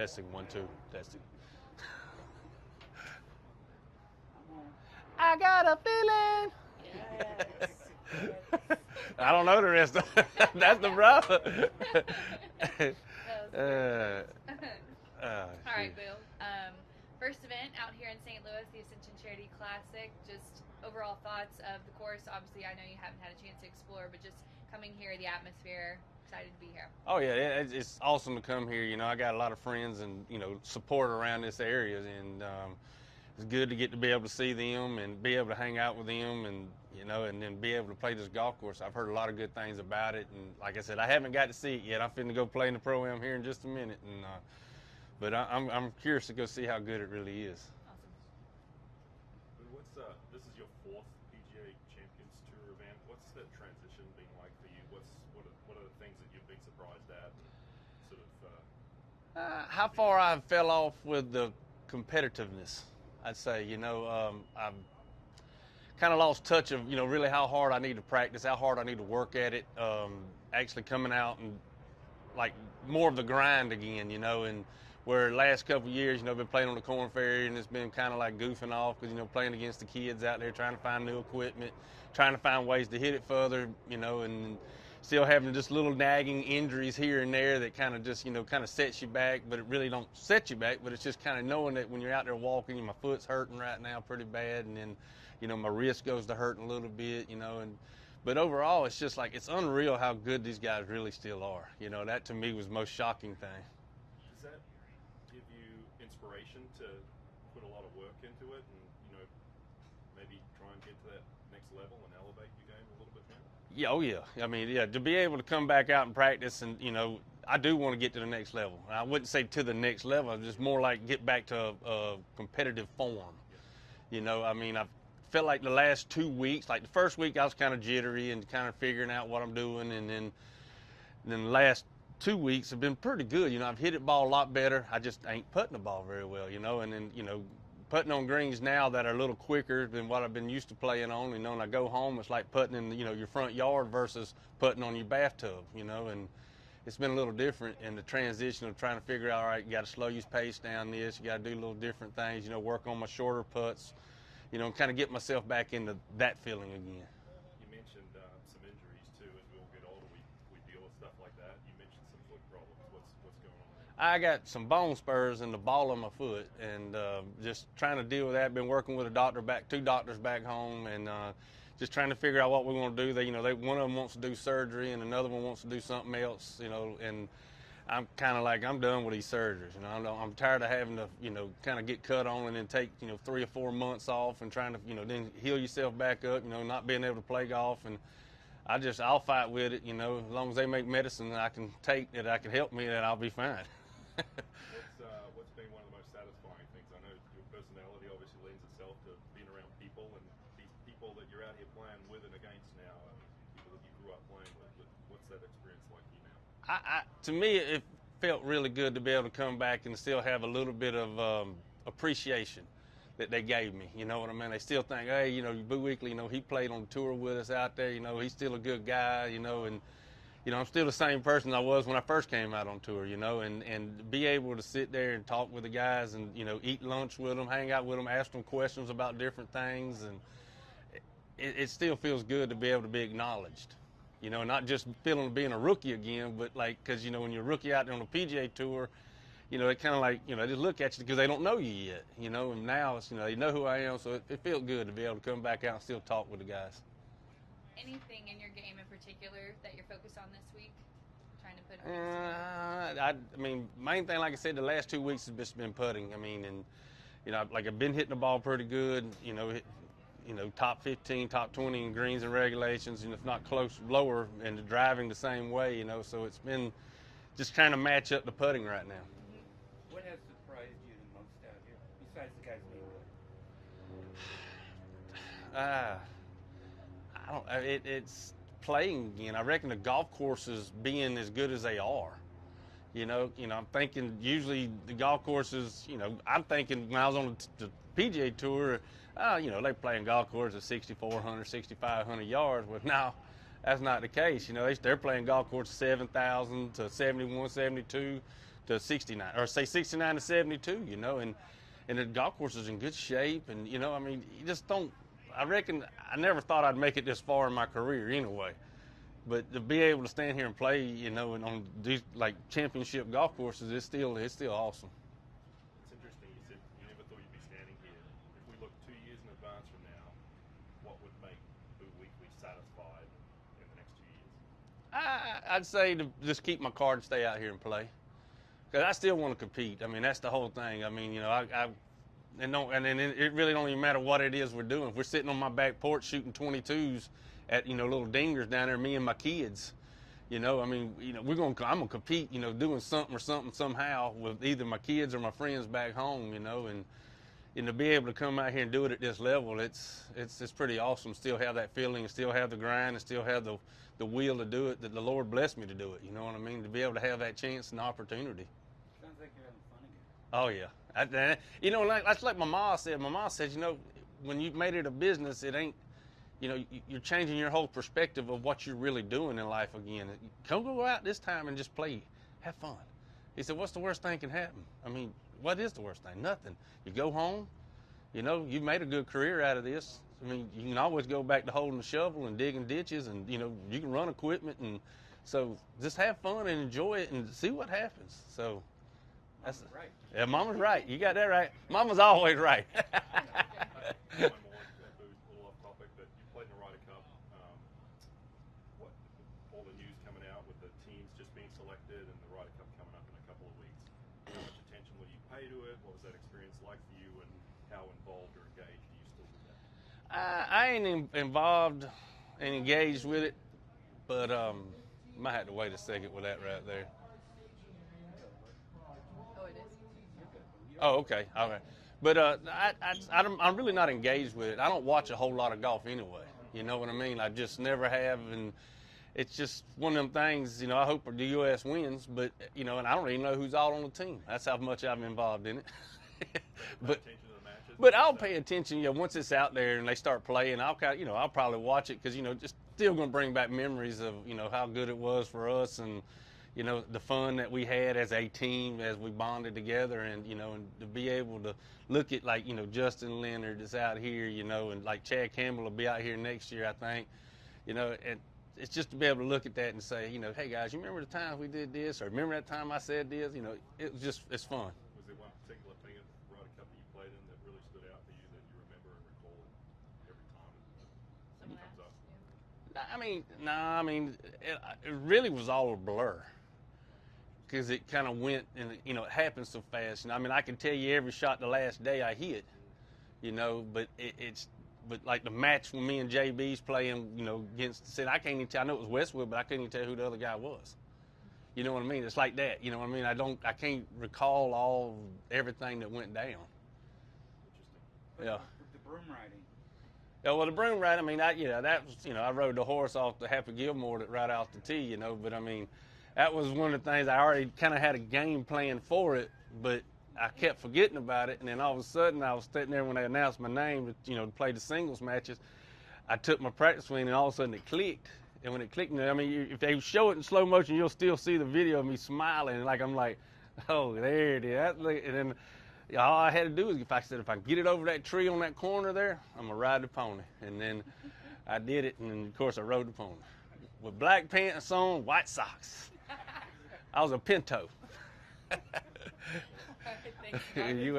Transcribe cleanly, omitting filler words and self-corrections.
Testing, 1, 2, testing. I got a feeling. Yes. I don't know the rest of it. That's the problem. All right, Bill. First event out here in St. Louis, the Ascension Charity Classic. Just overall thoughts of the course. Obviously, I know you haven't had a chance to explore, but just coming here, the atmosphere. Excited to be here. Oh yeah, it's awesome to come here. You know, I got a lot of friends and support around this area, and it's good to get to be able to see them and be able to hang out with them, and and then be able to play this golf course. I've heard a lot of good things about it, and like I said, I haven't got to see it yet. I'm finna go play in the Pro-Am here in just a minute, and but I'm curious to go see how good it really is. Awesome. This is your 4th PGA Champions Tour event. What's that transition been like for you? What are the things that you've been surprised at? And sort of. How far I fell off with the competitiveness, I'd say. I've kind of lost touch of really how hard I need to practice, how hard I need to work at it. Actually coming out and like more of the grind again, and where the last couple of years, I've been playing on the Corn Ferry, and it's been kind of like goofing off because, playing against the kids out there, trying to find new equipment, trying to find ways to hit it further, and still having just little nagging injuries here and there that kind of just, kind of sets you back, but it really don't set you back, but it's just kind of knowing that when you're out there walking, my foot's hurting right now pretty bad, and then, my wrist goes to hurting a little bit, but overall, it's just like, it's unreal how good these guys really still are. That to me was the most shocking thing. Does that give you inspiration to put a lot of work into it and, maybe try and get to that next level and elevate your game a little bit more? Yeah, oh yeah. I mean, yeah, to be able to come back out and practice and, I do want to get to the next level. I wouldn't say to the next level, just more like get back to a competitive form. I mean, I've felt like the last 2 weeks, like the first week I was kind of jittery and kind of figuring out what I'm doing, and then the last 2 weeks have been pretty good. I've hit the ball a lot better. I just ain't putting the ball very well, and then, putting on greens now that are a little quicker than what I've been used to playing on. When I go home, it's like putting in, your front yard versus putting on your bathtub, and it's been a little different in the transition of trying to figure out, all right, you got to slow your pace down this, you got to do little different things, work on my shorter putts, and kind of get myself back into that feeling again. You mentioned some injuries too. As we all get older, we deal with stuff like that. You mentioned some foot problems. What's going on there? I got some bone spurs in the ball of my foot, and just trying to deal with that. Been working with two doctors back home, and just trying to figure out what we want to do. One of them wants to do surgery, and another one wants to do something else. And I'm kind of like, I'm done with these surgeries. I'm tired of having to, kind of get cut on and then take, 3 or 4 months off and trying to, then heal yourself back up. Not being able to play golf, and I'll fight with it. As long as they make medicine that I can take that can help me, that I'll be fine. What's been one of the most satisfying things? I know your personality obviously lends itself to being around people, and these people that you're out here playing with and against now, people that you grew up playing with. What's that experience like for you now? To me, it felt really good to be able to come back and still have a little bit of appreciation that they gave me. You know what I mean? They still think, hey, Boo Weekley, he played on the tour with us out there. He's still a good guy. And I'm still the same person I was when I first came out on tour. And be able to sit there and talk with the guys and eat lunch with them, hang out with them, ask them questions about different things, and it still feels good to be able to be acknowledged. Not just feeling being a rookie again, but because, when you're a rookie out there on the PGA Tour, they kind of they just look at you because they don't know you yet, and now it's, they know who I am, so it feels good to be able to come back out and still talk with the guys. Anything in your game in particular that you're focused on this week? Trying to put I mean, main thing, like I said, the last 2 weeks has just been putting. I mean, and, I've been hitting the ball pretty good, top 15, top 20 in greens and regulations, and if not close, lower, and driving the same way, so it's been just trying to match up the putting right now. What has surprised you the most out here, besides the guys being good? It's playing again. I reckon the golf courses being as good as they are. I'm thinking usually the golf courses, I'm thinking when I was on the PGA Tour, they playing golf courses at 6,400, 6,500 yards. But now that's not the case. They're playing golf courses 7,000 to 71, 72, to 69, or say 69 to 72, you know, and the golf course is in good shape, and you know, I mean, you just don't. I reckon I never thought I'd make it this far in my career anyway, but to be able to stand here and play, you know, and on these like championship golf courses, it's still awesome. It's interesting. You said you never thought you'd be standing here. If we look 2 years in advance from now, what would make Boo Weekley satisfied in the next 2 years? I'd say to just keep my card and stay out here and play, because I still want to compete. I mean, that's the whole thing. I mean, you know, and then it really don't even matter what it is we're doing. If we're sitting on my back porch shooting 22s at, you know, little dingers down there, me and my kids, you know, I mean, you know, I'm gonna compete, you know, doing something somehow with either my kids or my friends back home, you know, and to be able to come out here and do it at this level, it's pretty awesome. Still have that feeling, and still have the grind, and still have the will to do it. That the Lord blessed me to do it. You know what I mean? To be able to have that chance and opportunity. Sounds like you're having fun again. Oh yeah, you know, that's like my mom said. My mom said, you know, when you've made it a business, it ain't, you know, you're changing your whole perspective of what you're really doing in life again. Come go out this time and just play, have fun. He said, what's the worst thing can happen? I mean, what is the worst thing? Nothing. You go home, you know, you've made a good career out of this. I mean, you can always go back to holding the shovel and digging ditches, and you know, you can run equipment, and so just have fun and enjoy it and see what happens. So. That's right. Yeah, Mama's right. You got that right. Mama's always right. One more, a little off topic, but you played in the Ryder Cup. What all the news coming out with the teams just being selected and the Ryder Cup coming up in a couple of weeks? How much attention will you pay to it? What was that experience like for you, and how involved or engaged are you still with that? I ain't involved and engaged with it, but might have to wait a second with that right there. Oh, okay, all right. But I'm really not engaged with it. I don't watch a whole lot of golf anyway. You know what I mean? I just never have, and it's just one of them things. You know, I hope the U.S. wins, but you know, and I don't even know who's all on the team. That's how much I'm involved in it. But I'll pay attention. You know, once it's out there and they start playing, I'll probably watch it because you know, just still going to bring back memories of you know how good it was for us and. You know, the fun that we had as a team as we bonded together, and you know, and to be able to look at like you know Justin Leonard is out here, you know, and like Chad Campbell will be out here next year, I think, you know, and it's just to be able to look at that and say, you know, hey guys, you remember the times we did this, or remember that time I said this, you know, it's fun. Was there one particular thing at the Ryder Cup that you played in that really stood out for you that you remember and recall every time it comes up? I mean, it really was all a blur. Because it kind of went, and you know, it happened so fast. You know, I mean, I can tell you every shot the last day I hit, you know, but but like the match when me and JB's playing, you know, against, said I can't even tell. I know it was Westwood, but I couldn't even tell who the other guy was. You know what I mean? It's like that. You know what I mean? I can't recall everything that went down. But Yeah. The broom riding. Yeah, well, the broom ride. I mean, that was, you know, I rode the horse off the Happy Gilmore right off the tee, you know, but I mean. That was one of the things I already kind of had a game plan for it, but I kept forgetting about it. And then all of a sudden, I was sitting there when they announced my name, you know, to play the singles matches. I took my practice swing, and all of a sudden it clicked. And when it clicked, I mean, if they show it in slow motion, you'll still see the video of me smiling. Like I'm like, oh, there it is. And then all I had to do is if I can get it over that tree on that corner there, I'm gonna ride the pony. And then I did it, and then of course I rode the pony with black pants on, white socks. I was a pinto. Thank you. You